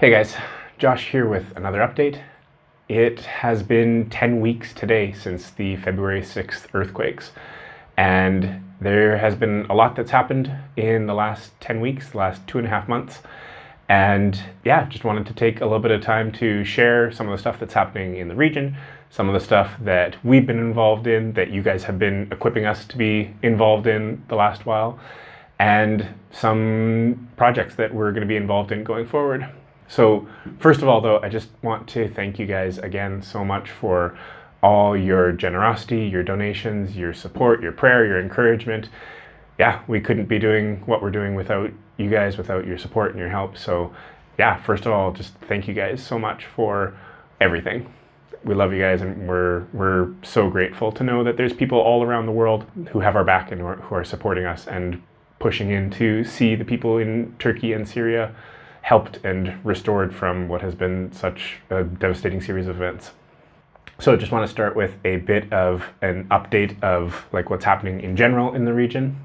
Hey guys, Josh here with another update. It has been 10 weeks today since the February 6th earthquakes, and there has been a lot that's happened in the last 10 weeks, the last 2.5 months. And yeah, just wanted to take a little bit of time to share some of the stuff that's happening in the region, some of the stuff that we've been involved in, that you guys have been equipping us to be involved in the last while, and some projects that we're going to be involved in going forward. So first of all, though, I just want to thank you guys again so much for all your generosity, your donations, your support, your prayer, your encouragement. Yeah, we couldn't be doing what we're doing without you guys, without your support and your help. So yeah, first of all, just thank you guys so much for everything. We love you guys, and we're so grateful to know that there's people all around the world who have our back and who are supporting us and pushing in to see the people in Turkey and Syria helped and restored from what has been such a devastating series of events. So I just want to start with a bit of an update of like what's happening in general in the region.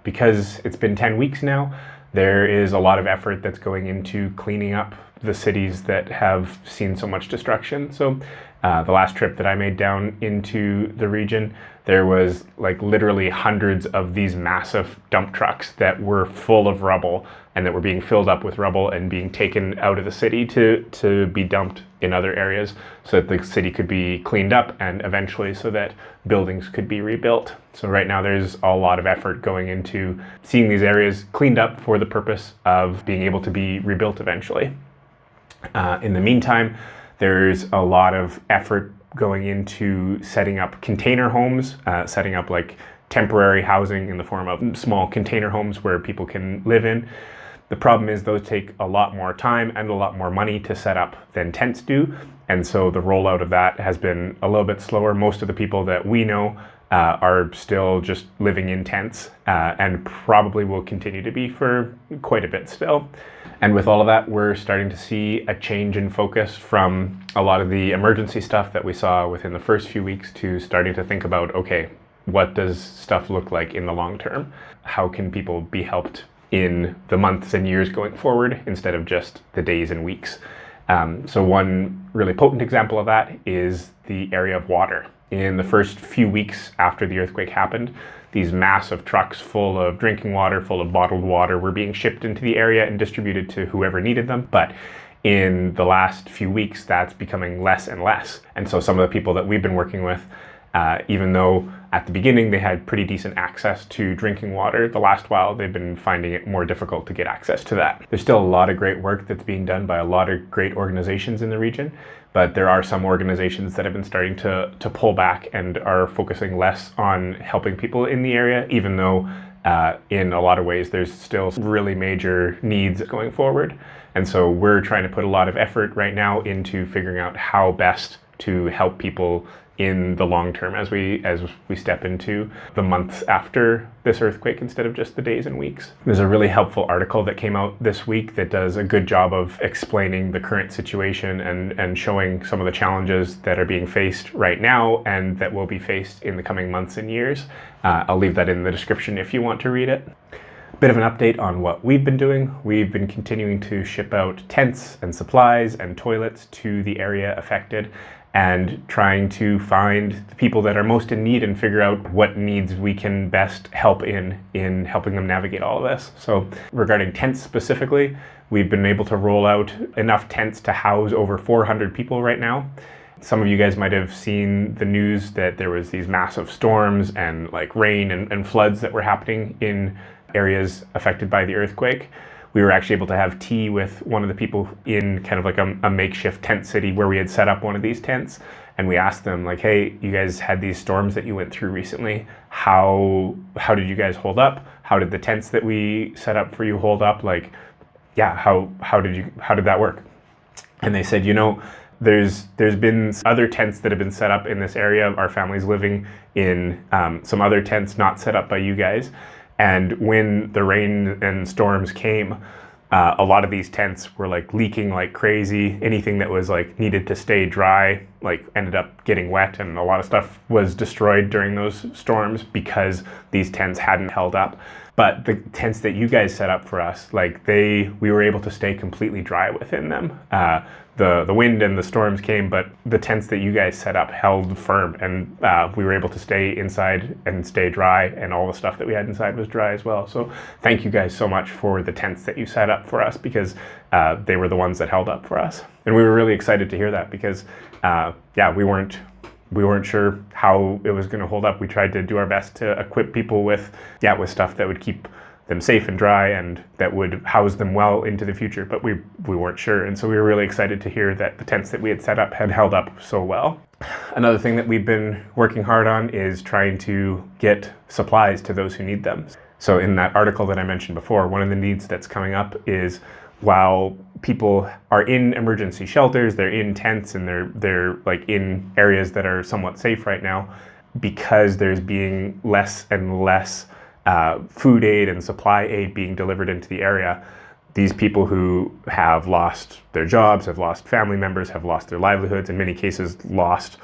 Because it's been 10 weeks now, there is a lot of effort that's going into cleaning up the cities that have seen so much destruction. So the last trip that I made down into the region, there was like literally hundreds of these massive dump trucks that were full of rubble and that were being filled up with rubble and being taken out of the city to be dumped in other areas so that the city could be cleaned up and eventually so that buildings could be rebuilt. So right now there's a lot of effort going into seeing these areas cleaned up for the purpose of being able to be rebuilt eventually. In the meantime, there's a lot of effort going into setting up container homes, setting up like temporary housing in the form of small container homes where people can live in. The problem is those take a lot more time and a lot more money to set up than tents do. And so the rollout of that has been a little bit slower. Most of the people that we know are still just living in tents and probably will continue to be for quite a bit still. And with all of that, we're starting to see a change in focus from a lot of the emergency stuff that we saw within the first few weeks to starting to think about, okay, what does stuff look like in the long term? How can people be helped in the months and years going forward instead of just the days and weeks? So one really potent example of that is the area of water. In the first few weeks after the earthquake happened, these massive trucks full of drinking water, full of bottled water were being shipped into the area and distributed to whoever needed them. But in the last few weeks, that's becoming less and less. And so some of the people that we've been working with, even though at the beginning they had pretty decent access to drinking water, the last while they've been finding it more difficult to get access to that. There's still a lot of great work that's being done by a lot of great organizations in the region, but there are some organizations that have been starting to pull back and are focusing less on helping people in the area, even though in a lot of ways there's still really major needs going forward. And so we're trying to put a lot of effort right now into figuring out how best to help people in the long term as we step into the months after this earthquake instead of just the days and weeks. There's a really helpful article that came out this week that does a good job of explaining the current situation and showing some of the challenges that are being faced right now and that will be faced in the coming months and years. I'll leave that in the description if you want to read it. Bit of an update on what we've been doing. We've been continuing to ship out tents and supplies and toilets to the area affected and trying to find the people that are most in need and figure out what needs we can best help in helping them navigate all of this. So regarding tents specifically, we've been able to roll out enough tents to house over 400 people right now. Some of you guys might have seen the news that there was these massive storms and like rain and floods that were happening in areas affected by the earthquake. We were actually able to have tea with one of the people in kind of like a makeshift tent city where we had set up one of these tents. And we asked them like, hey, you guys had these storms that you went through recently. How did you guys hold up? How did the tents that we set up for you hold up? Like, yeah, how did that work? And they said, there's been other tents that have been set up in this area. Our family's living in some other tents not set up by you guys. And when the rain and storms came, a lot of these tents were like leaking like crazy. Anything that was like needed to stay dry like ended up getting wet, and a lot of stuff was destroyed during those storms because these tents hadn't held up. But the tents that you guys set up for us, like we were able to stay completely dry within them. The wind and the storms came, but the tents that you guys set up held firm, and we were able to stay inside and stay dry, and all the stuff that we had inside was dry as well. So thank you guys so much for the tents that you set up for us, because they were the ones that held up for us. And we were really excited to hear that, because we weren't sure how it was going to hold up. We tried to do our best to equip people with stuff that would keep them safe and dry and that would house them well into the future, but we weren't sure. And so we were really excited to hear that the tents that we had set up had held up so well. Another thing that we've been working hard on is trying to get supplies to those who need them. So in that article that I mentioned before, one of the needs that's coming up is, while people are in emergency shelters, they're in tents, and they're like in areas that are somewhat safe right now, because there's being less and less food aid and supply aid being delivered into the area. These people who have lost their jobs, have lost family members, have lost their livelihoods, in many cases lost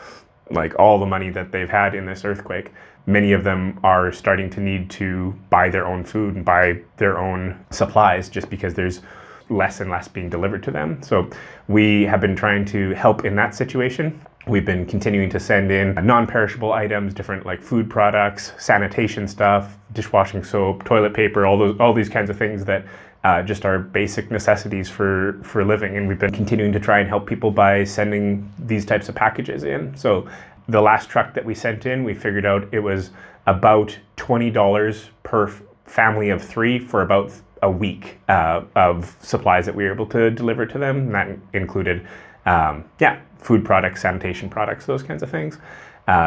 like all the money that they've had in this earthquake. Many of them are starting to need to buy their own food and buy their own supplies, just because there's less and less being delivered to them. So we have been trying to help in that situation. We've been continuing to send in non-perishable items, different like food products, sanitation stuff, dishwashing soap, toilet paper, all these kinds of things that just are basic necessities for living. And we've been continuing to try and help people by sending these types of packages in. So the last truck that we sent in, we figured out it was about $20 per family of 3 for about a week of supplies that we were able to deliver to them. And that included food products, sanitation products, those kinds of things.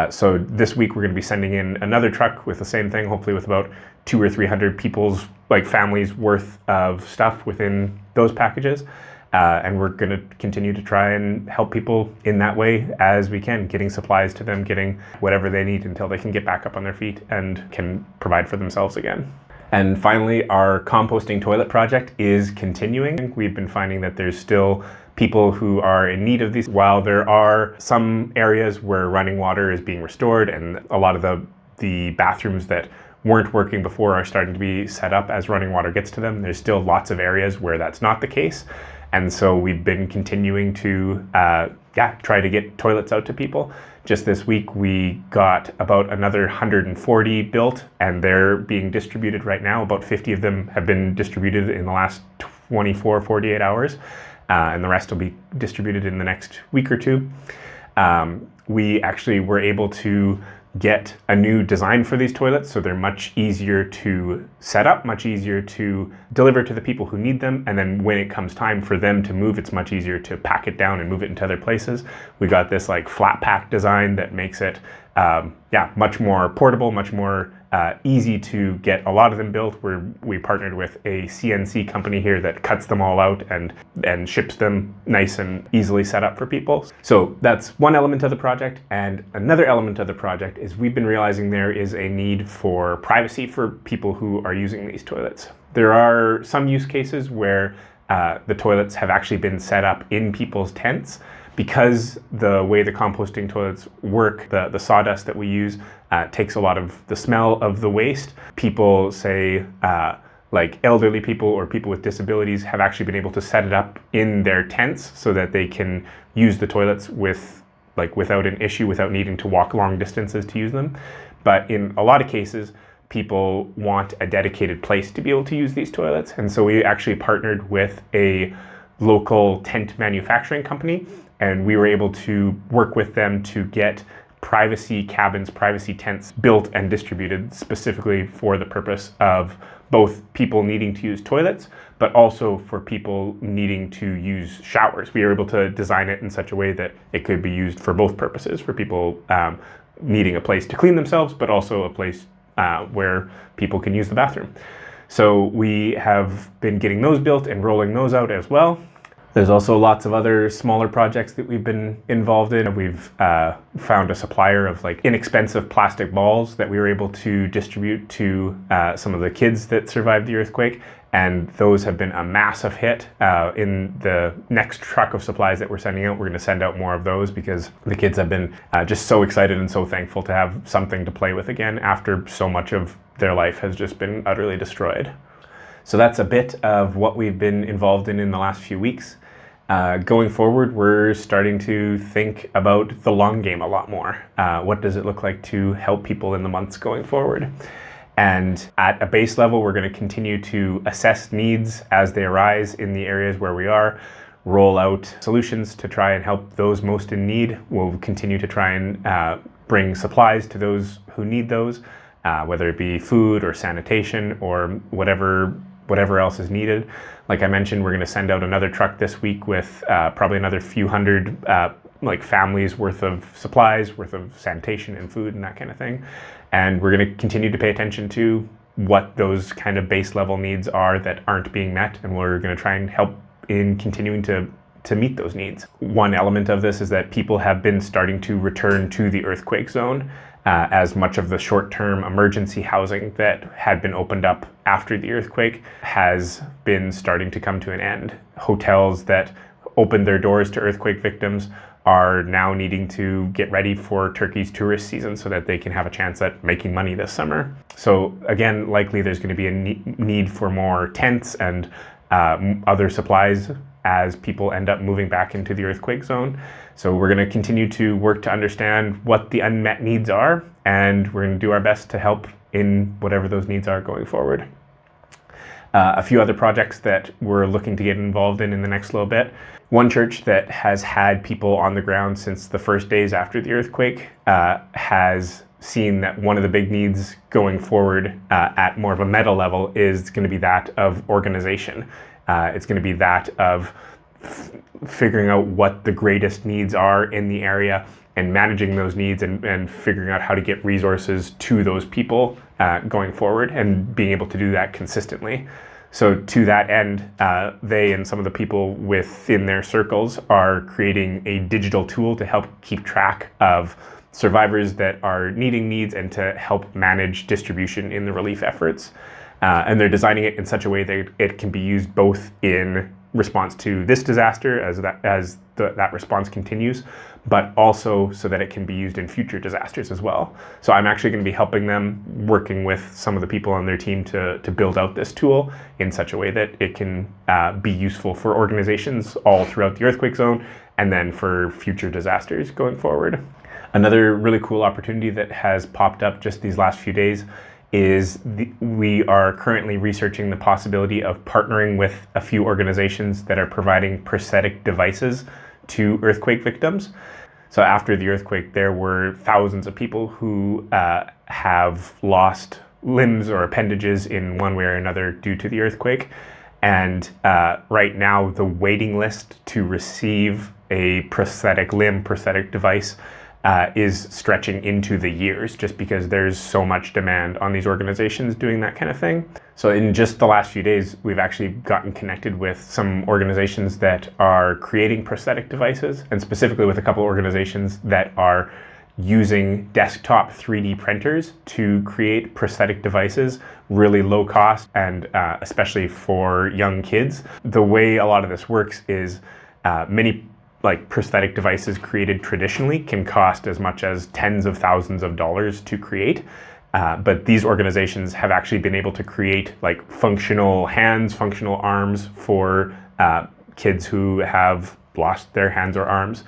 So this week we're going to be sending in another truck with the same thing, hopefully with about 200 or 300 people's like families worth of stuff within those packages. And we're going to continue to try and help people in that way as we can, getting supplies to them, getting whatever they need until they can get back up on their feet and can provide for themselves again. And finally, our composting toilet project is continuing. We've been finding that there's still people who are in need of these. While there are some areas where running water is being restored, and a lot of the bathrooms that weren't working before are starting to be set up as running water gets to them, there's still lots of areas where that's not the case. And so we've been continuing to try to get toilets out to people. Just this week, we got about another 140 built, and they're being distributed right now. About 50 of them have been distributed in the last 48 hours, and the rest will be distributed in the next week or two. We actually were able to get a new design for these toilets, so they're much easier to set up, much easier to deliver to the people who need them, and then when it comes time for them to move, it's much easier to pack it down and move it into other places. We got this like flat pack design that makes it much more portable, much more easy to get a lot of them built. We partnered with a CNC company here that cuts them all out and ships them nice and easily set up for people. So that's one element of the project. And another element of the project is we've been realizing there is a need for privacy for people who are using these toilets. There are some use cases where the toilets have actually been set up in people's tents. Because the way the composting toilets work, the sawdust that we use takes a lot of the smell of the waste. People say, like elderly people or people with disabilities have actually been able to set it up in their tents so that they can use the toilets without an issue, without needing to walk long distances to use them. But in a lot of cases, people want a dedicated place to be able to use these toilets. And so we actually partnered with a local tent manufacturing company, and we were able to work with them to get privacy cabins, privacy tents built and distributed specifically for the purpose of both people needing to use toilets, but also for people needing to use showers. We were able to design it in such a way that it could be used for both purposes, for people needing a place to clean themselves, but also a place where people can use the bathroom. So we have been getting those built and rolling those out as well. There's also lots of other smaller projects that we've been involved in. We've found a supplier of like inexpensive plastic balls that we were able to distribute to some of the kids that survived the earthquake. And those have been a massive hit. In the next truck of supplies that we're sending out, we're going to send out more of those because the kids have been just so excited and so thankful to have something to play with again after so much of their life has just been utterly destroyed. So that's a bit of what we've been involved in the last few weeks. Going forward, we're starting to think about the long game a lot more. What does it look like to help people in the months going forward? And at a base level, we're going to continue to assess needs as they arise in the areas where we are, roll out solutions to try and help those most in need. We'll continue to try and bring supplies to those who need those, whether it be food or sanitation or whatever else is needed. Like I mentioned, we're going to send out another truck this week with probably another few hundred like families worth of supplies, worth of sanitation and food and that kind of thing. And we're going to continue to pay attention to what those kind of base level needs are that aren't being met, and we're going to try and help in continuing to meet those needs. One element of this is that people have been starting to return to the earthquake zone, as much of the short-term emergency housing that had been opened up after the earthquake has been starting to come to an end. Hotels that opened their doors to earthquake victims are now needing to get ready for Turkey's tourist season so that they can have a chance at making money this summer. So again, likely there's going to be a need for more tents and other supplies as people end up moving back into the earthquake zone. So we're going to continue to work to understand what the unmet needs are, and we're going to do our best to help in whatever those needs are going forward. A few other projects that we're looking to get involved in the next little bit. One church that has had people on the ground since the first days after the earthquake has seen that one of the big needs going forward at more of a meta level is going to be that of organization. It's going to be that of figuring out what the greatest needs are in the area and managing those needs and figuring out how to get resources to those people going forward and being able to do that consistently. So to that end, they and some of the people within their circles are creating a digital tool to help keep track of survivors that are needing needs and to help manage distribution in the relief efforts. And they're designing it in such a way that it can be used both in response to this disaster as that response continues, but also so that it can be used in future disasters as well. So I'm actually going to be helping them, working with some of the people on their team to build out this tool in such a way that it can be useful for organizations all throughout the earthquake zone and then for future disasters going forward. Another really cool opportunity that has popped up just these last few days is we are currently researching the possibility of partnering with a few organizations that are providing prosthetic devices to earthquake victims. So after the earthquake, there were thousands of people who have lost limbs or appendages in one way or another due to the earthquake. And right now, the waiting list to receive a prosthetic limb, prosthetic device is stretching into the years just because there's so much demand on these organizations doing that kind of thing. So in just the last few days, we've actually gotten connected with some organizations that are creating prosthetic devices, and specifically with a couple of organizations that are using desktop 3D printers to create prosthetic devices, really low cost, and especially for young kids. The way a lot of this works is many prosthetic devices created traditionally can cost as much as tens of thousands of dollars to create. But these organizations have actually been able to create functional hands, functional arms for kids who have lost their hands or arms.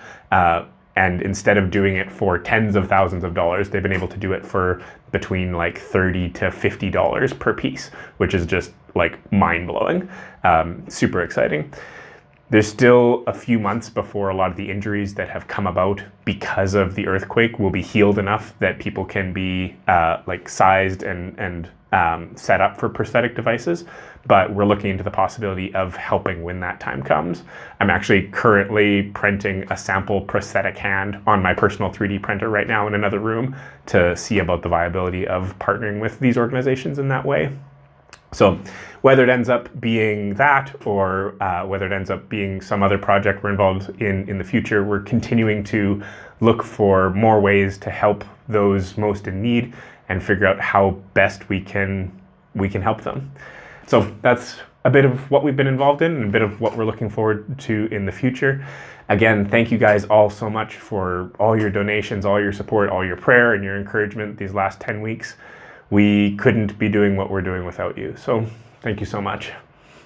And instead of doing it for tens of thousands of dollars, they've been able to do it for between $30 to $50 per piece, which is just mind-blowing. Super exciting. There's still a few months before a lot of the injuries that have come about because of the earthquake will be healed enough that people can be sized and set up for prosthetic devices. But we're looking into the possibility of helping when that time comes. I'm actually currently printing a sample prosthetic hand on my personal 3D printer right now in another room to see about the viability of partnering with these organizations in that way. So whether it ends up being that, or whether it ends up being some other project we're involved in the future, we're continuing to look for more ways to help those most in need and figure out how best we can help them. So that's a bit of what we've been involved in and a bit of what we're looking forward to in the future. Again, thank you guys all so much for all your donations, all your support, all your prayer and your encouragement these last 10 weeks. We couldn't be doing what we're doing without you. So thank you so much.